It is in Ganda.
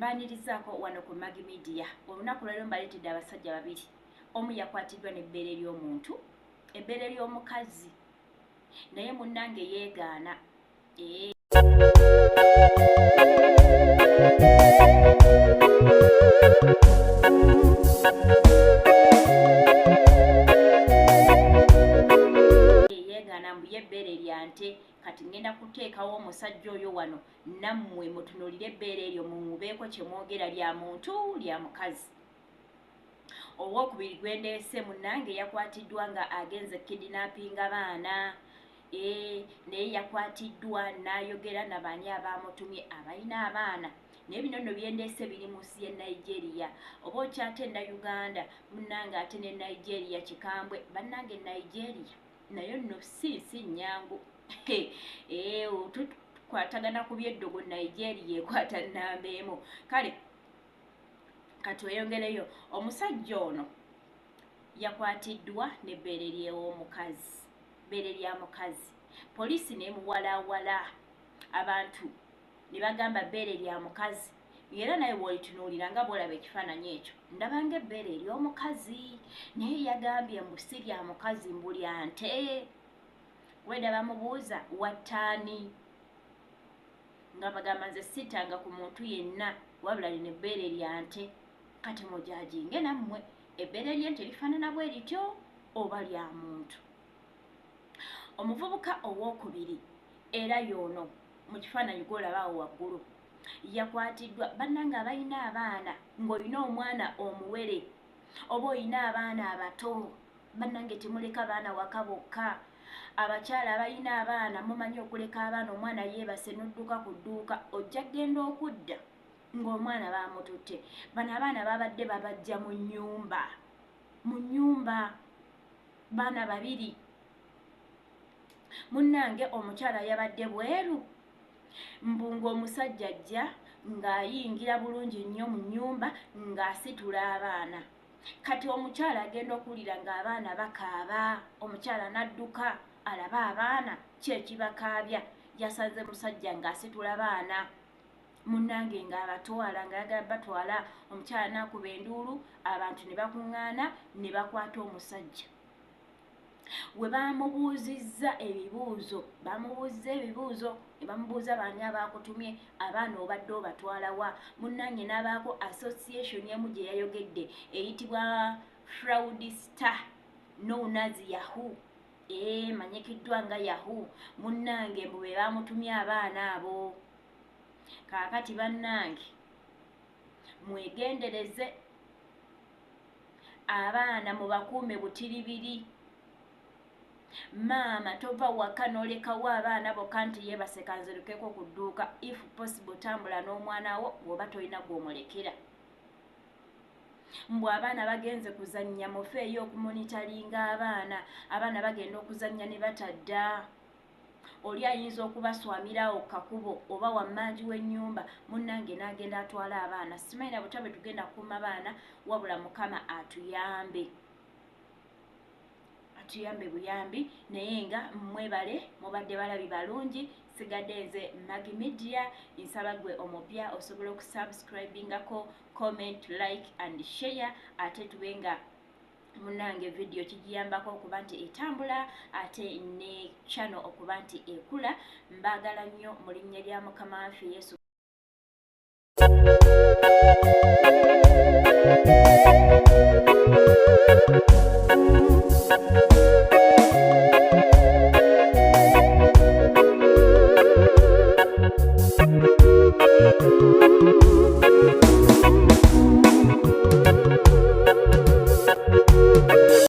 mbanirizaako wano ku Magi Media. Olunaku lero mbaleetedde abasajja babiri. Omu yakwatiddwa n'ebbeere ly'omuntu, ebbeere ly'omukazi, naye munnange yeegaana. Yeegaana mbu y'ebbeere lya nte. Kati ngenda kuteekawo omusajja oyo wano nammwe mutunuulire ebbeere eryo mumubeeko kye mwogera lya muntu lya mukazi. Owokubiri gwendeese munnange yakwatiddwa nga agenze kidnappinga baana. Naye yakwatiddwa n'ayogera nabaani abamutumye abalina abaana. Naye bino nno byendeese biri mu nsi y'e Nigeria. Oba okyatenda Uganda munnange ate ne Nigeria kikambwe. Bannange Nigeria nayo nno si nnyangu. Tukwatagana ku byeddogo Nigeria ekwata nnambeemu. Kale kati oyongereyo, omusajja ono yakwatiddwa n'ebbeere ly'omukazi, bbeere lya mukazi. Poliisi n'emuwalaawala, abantu ne bagamba bbeere lya mukazi. Era naye bw'olitunuulira nga bw'olaba ekifaananyi ekyo ndaba ng'ebbeere ery'omukazi, naye yagambye mbu si lya mukazi mbu lya nte. Wenda bamubuuza wattaani, nga bagamba nze sittanga ku muntu yenna wabula lino ebbeere lya nte. Kati mujajinge nammwe ebbeere ly'ente lifaanana bwe lityo oba lya muntu. Omuvubuka owokubiri era y'ono mu kifaananyi gw'olabaawo waggulu yakwatiddwa. Bannange abalina abaana, ng'olina omwana omuwere oba olina abaana abato, bannange temuleka baana waka bokka. Abakyala abalina abaana mumanyi okuleka abaana, omwana yeebase n'odduka ku dduuka, ojja genda okudda ng'omwana baamututte. Bano abaana babadde babajja mu nnyumba baana babiri. Munnange omukyala yabadde bweru mbu ng'omusajja ajja ng'ayingira bulungi nnyo mu nnyumba ng'asitula abaana. Kati omukyala agenda okuwulira ng'abaana bakaaba, omukyala n'adduka alaba abaana kyekibakaabya. Yasanze musajja ng'asitula baana munnange ng'abatwala ng'ayagala batwala. Omukyala n'akuba enduulu, abantu ne bakuŋŋaana ne bakwata omusajja. We bamubuuzizza ebibuuzo ne bamubuuza baani abaakutumye, abaana obadde obatwala wa. Munnange n'abaako association emu gye yayogedde eyitibwa Fraudster Known Yahoo. Manyikiddwa nga Yahoo. Munnange mbu be baamutumye abaana abo. Kaakati bannange mwegendereze, abaana mubakuume butiribiri. Maama tova waka n'olekawo abaana bokka nti yeebase kanzirukeko ku dduuka. If possible tambula n'omwana wo bw'oba tolina gw'omulekera. Mbw abaana bagenze kuzannya mufeeyo okumonitalinga abaana bagenda okuzannya ne batadda. Oli ayinza okubaswamirawo kakubo oba wammanji w'ennyumba, munnange n'agenda atwala abaana. Simanyi na butabe tugenda kukuuma baana wabula Mukama atuyambe buyambi. Naye nga mwebale, mubadde balabi balungi. Sigadde nze Magi Media. Nsaba gwe omupya osobola okusubscribingako, comment, like and share. Ate tubenga munnange video kigiyambako okuba nti etambula, ate ne channel okuba nti ekula. Mbagala nnyo mu linnya lya Mukama waffe Yesu.